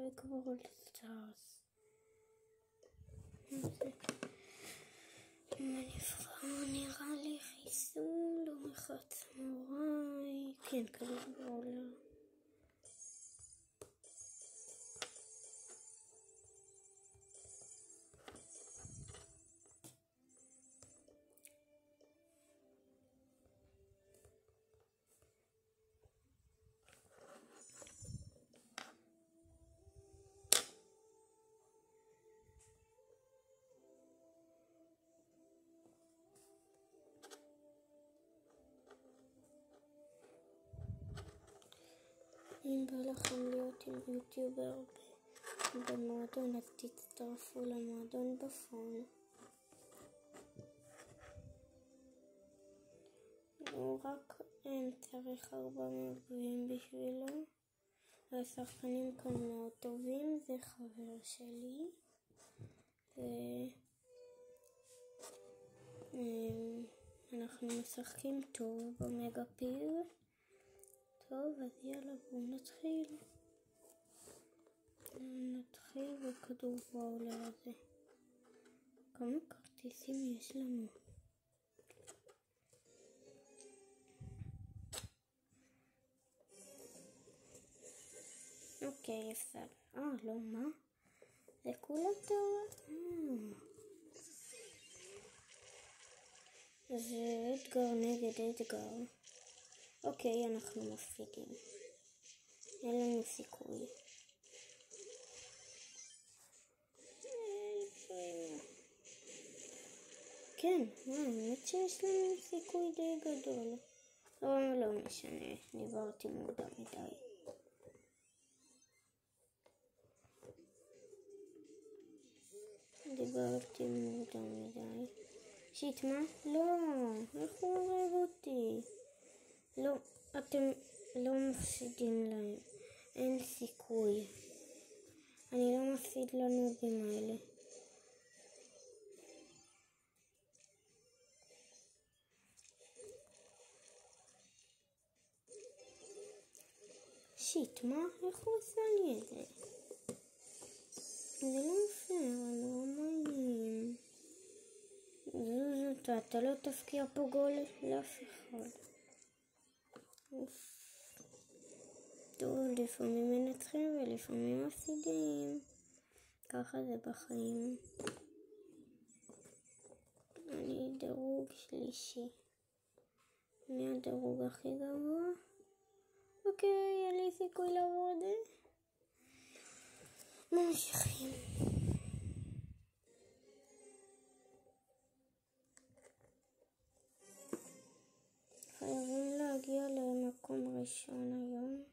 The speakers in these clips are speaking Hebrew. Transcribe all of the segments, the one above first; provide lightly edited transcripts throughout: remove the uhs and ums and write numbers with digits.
בגבול סטארס. אם אני אבחר, נראה לי חיסול או אחד סמוראי. כן, כזה בעולה. אם בא לכם להיות עם יוטיובר במועדון, אז תצטרפו למועדון בפון. הוא רק צריך 400 גביעים בשבילו. השחקנים כאן מאוד טובים, זה חבר שלי. אנחנו משחקים טוב במגה פיל. טוב, אז יאללה, בואו נתחיל. בכדור בעולה הזה. כמה כרטיסים יש לנו? אוקיי, הפסד. לא, מה? זה כולה טוב. זה אתגר נגד אתגר. אוקיי, אנחנו מפסידים. אין לנו סיכוי. כן, האמת שיש לנו סיכוי די גדול. לא משנה, דיברתי מוקדם מדי. שיט, מה? לא, איך הוא אוהב אותי? לא, אתם לא מפסידים להם. אין סיכוי. אני לא מפסיד לנובים האלה. שיט, מה? איך הוא עושה לי את זה? זה לא פייר, לא מעניין. אתה לא תפקיע פה גול לאף אחד. טוב, לפעמים מנצחים ולפעמים מפסידים. ככה זה בחיים. אני דירוג שלישי. מי הדירוג הכי גבוה? אוקיי, אין לי סיכוי לעבוד. ממשיכים. חייבים להגיע למקום ראשון היום.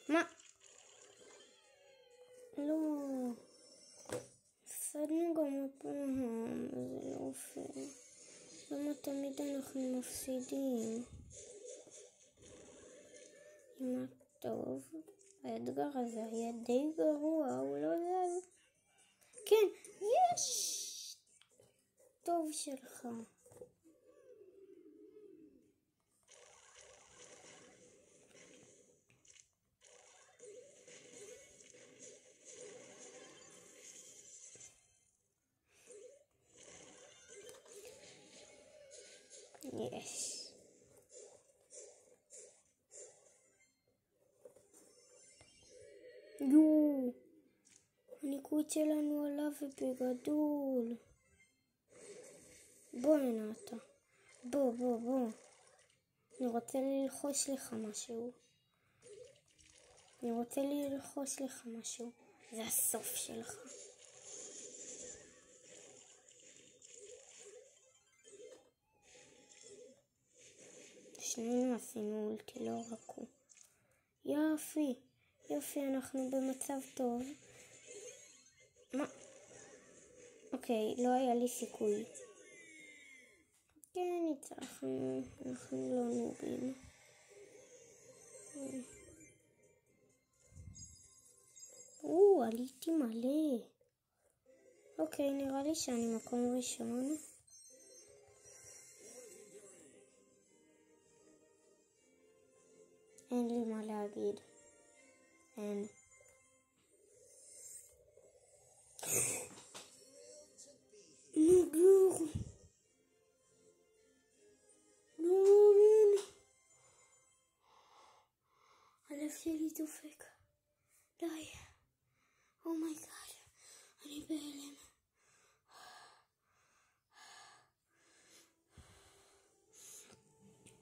מה? לא. הפסדנו גם הפעם, זה לא פייר. למה תמיד אנחנו מפסידים? מה טוב, האתגר הזה היה די גרוע, הוא לא זז. כן, יש! טוב שלך. יש. הניקוד שלנו עלה ובגדול. בוא נעתה. בוא. אני רוצה ללחוש לך משהו. זה הסוף שלך. שנינו עשינו אולטי, לא רק הוא. יופי, אנחנו במצב טוב. מה? אוקיי, לא היה לי סיכוי. כן, ניצחנו, אנחנו לא נובים. עליתי מלא. אוקיי, נראה לי שאני מקום ראשון. אין לי מה להגיד. אין. נגור. לא מאמין. הלב שלי דופק. די. אומייגאד. אני בהלם.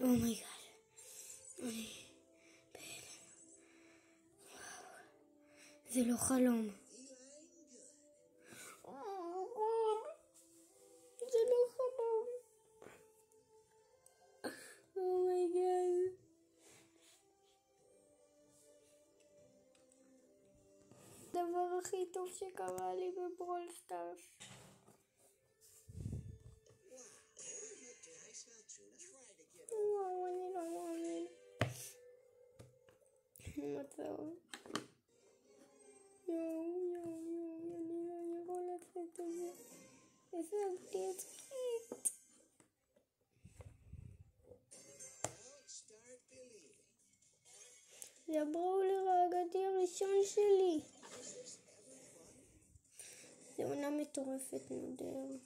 אומייגאד. אני בהלם. זה לא חלום. זה לא חלום. אומייגאד. הדבר הכי טוב שקרה לי בברול סטארס. וואו, אני לא מאמין. מצב. יואו, אני לא יכול לעשות את זה. השגתי את קיט. זה הבראולר האגדי הראשון שלי. זה עונה מטורפת נודר.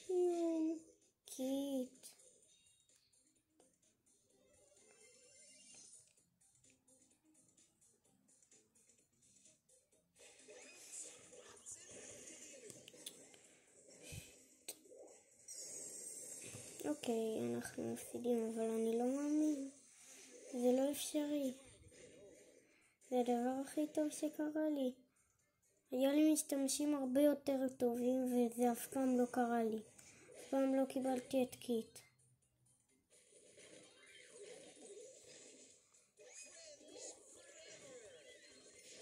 יואו, קיט. אוקיי, אנחנו מפסידים, אבל אני לא מאמין. זה לא אפשרי. זה הדבר הכי טוב שקרה לי. היה לי משתמשים הרבה יותר טובים, וזה אף פעם לא קרה לי. אף פעם לא קיבלתי את קיט.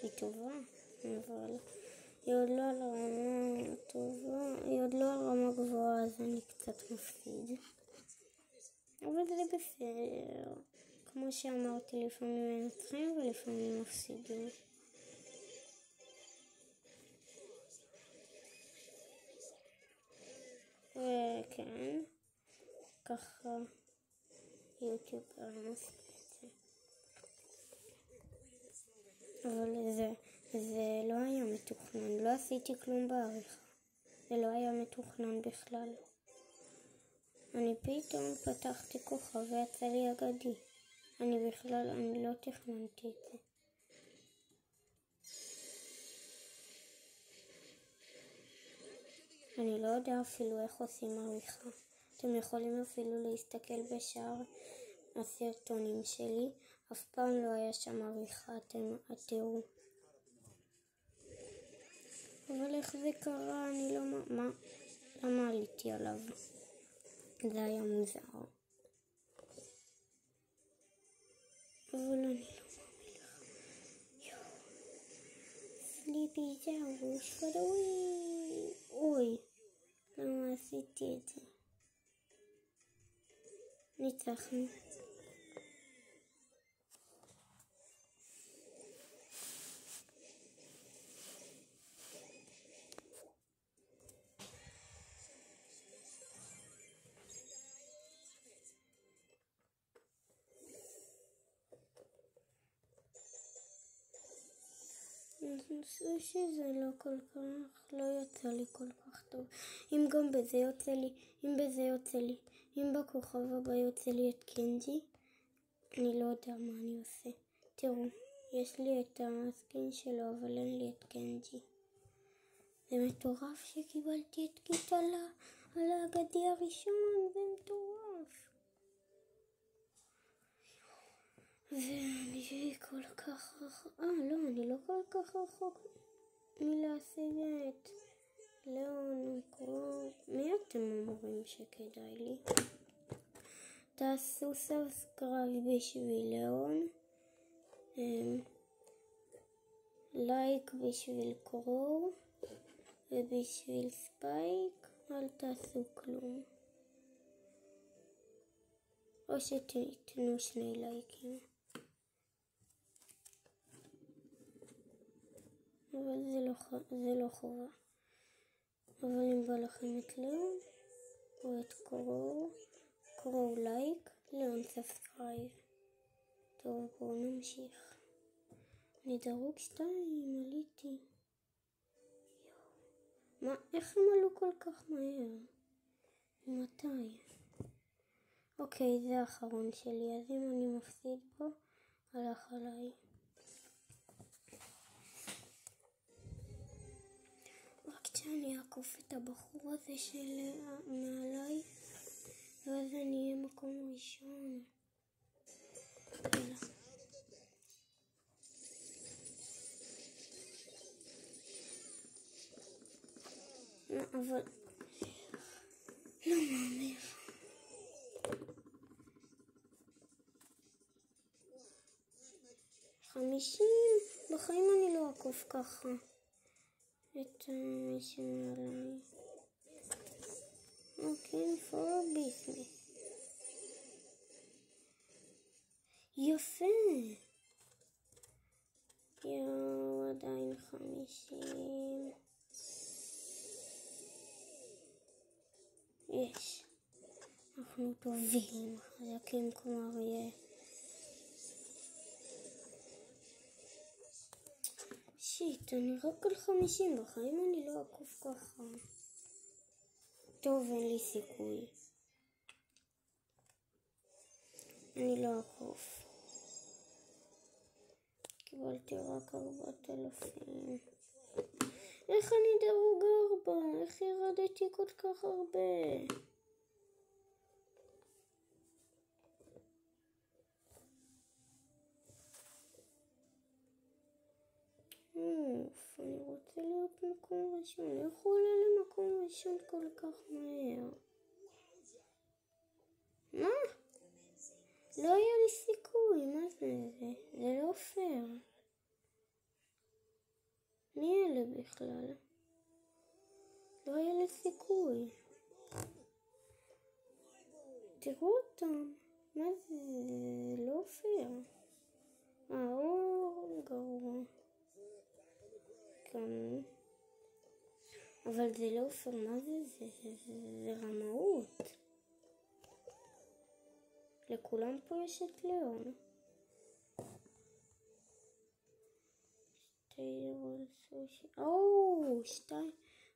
היא טובה, אבל היא עוד לא על רמה טובה, היא עוד לא על רמה גבוהה, אז אני קצת מפסיד. אבל זה בסדר. כמו שאמרתי, לפעמים מנצחים ולפעמים מפסידים. וכן, ככה יוטיובר מספיק. אבל זה לא היה מתוכנן, לא עשיתי כלום בעריכה. זה לא היה מתוכנן בכלל. אני פתאום פתחתי כוכב ויצא לי אגדי. אני לא תכננתי את זה. אני לא יודע אפילו איך עושים עריכה. אתם יכולים אפילו להסתכל בשאר הסרטונים שלי. אף פעם לא היה שם עריכה, אתם תראו. אבל איך זה קרה? אני לא... למה עליתי עליו? זה היה מוזר. אבל אני לא מאמין לך. סליפי זהו, שפדוי. אוי, למה עשיתי את זה? ניצחנו. אני חושב שזה לא כל כך, לא יצא לי כל כך טוב. אם גם בזה יוצא לי, אם בכוכב הבא יוצא לי את קנג'י, אני לא יודע מה אני עושה. תראו, יש לי את הסקין שלו, אבל אין לי את קנג'י. זה מטורף שקיבלתי את קיט על האגדי הראשון, זה מטורף. ואני כל כך רחוק, אני לא כל כך רחוק מלהשיג את ליאון קרוב. מי אתם אומרים שכדאי לי? תעשו סאבסקרייב בשביל ליאון, לייק בשביל קרוב, ובשביל ספייק אל תעשו כלום. או שתיתנו 2 לייקים. אבל זה לא חובה. אבל אם בא לכם את ליאון או את קרו לייק, ליאון סאבסקרייב. טוב, בואו נמשיך. אני דירוג 2, עליתי. מה, איך הם עלו כל כך מהר? מתי? אוקיי, זה האחרון שלי, אז אם אני מפסיד בו, הלך עליי. רק שאני אעקוף את הבחור הזה של מעליי, ואז אני אהיה מקום ראשון. אבל לא מאמר. בחיים אני לא אעקוף ככה את מי שמעליי. אוקיי, for business. יפה. יואו, עדיין 50. יש. אנחנו טובים, חזקים כמו אריה. שיט, אני רק על 50, בחיים אני לא אעקוף ככה. טוב, אין לי סיכוי. אני לא אעקוף. קיבלתי רק 4,000. איך אני דירוג 4? איך ירדתי כל כך הרבה? אני רוצה להיות מקום ראשון. איך הוא עולה למקום ראשון כל כך מהר? מה? לא היה לי סיכוי, מה זה? זה לא פייר. מי אלה בכלל? לא היה לי סיכוי. תראו אותם. מה זה? זה לא פייר. גרוע. כן. אבל זה לא פייר. מה זה? זה רמאות. לכולם פה יש את ליאון. 2 רול סושי.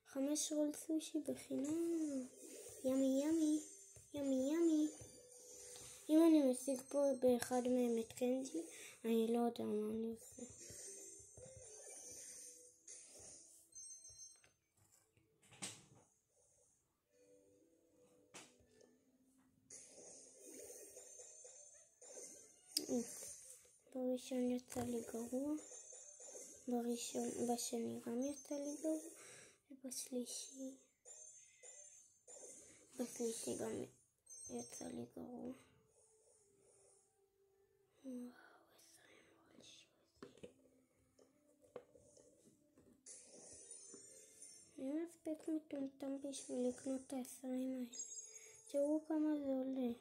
5 רול סושי בחינם. ימי ימי. ימי ימי. אם אני משיג פה באחד מהם את קנזי, אני לא יודע מה אני עושה. בראשון יצא לי גרוע, בשני גם יצא לי גרוע, ובשלישי גם יצא לי גרוע. וואו, 20 אין מספיק מטומטם בשביל לקנות את 20 האלה. תראו כמה זה עולה.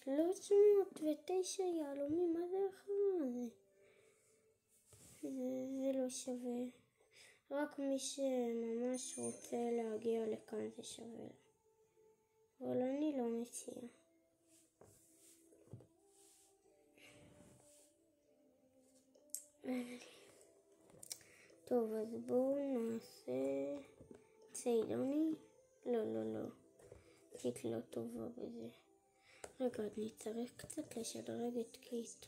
309 יהלומים, מה זה אחר? זה לא שווה. רק מי שממש רוצה להגיע לכאן זה שווה. אבל אני לא מציע. טוב, אז בואו נעשה ציידוני. לא. קיט לא טובה בזה. רגע, אני צריך קצת לשדרג את קיט.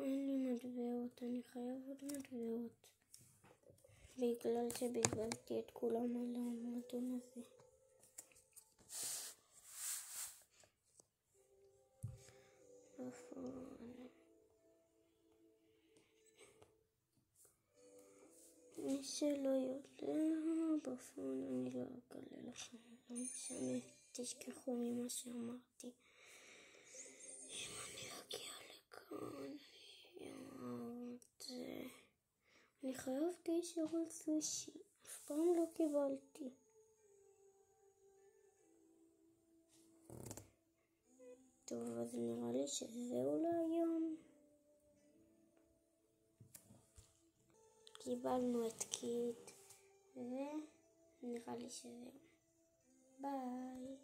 אין לי מטבעות, אני חייב עוד מטבעות. בגלל שבזבזתי את כולם על המועדון הזה. מי שלא יודע, בפון אני לא אגלה לכם, לא משנה, תשכחו ממה שאמרתי. אם אני אגיע לכאן, אני חייב קשר על סושי, אף פעם לא קיבלתי. טוב, אז נראה לי שזהו להיום. קיבלנו את קיט, ונראה לי שזהו. ביי.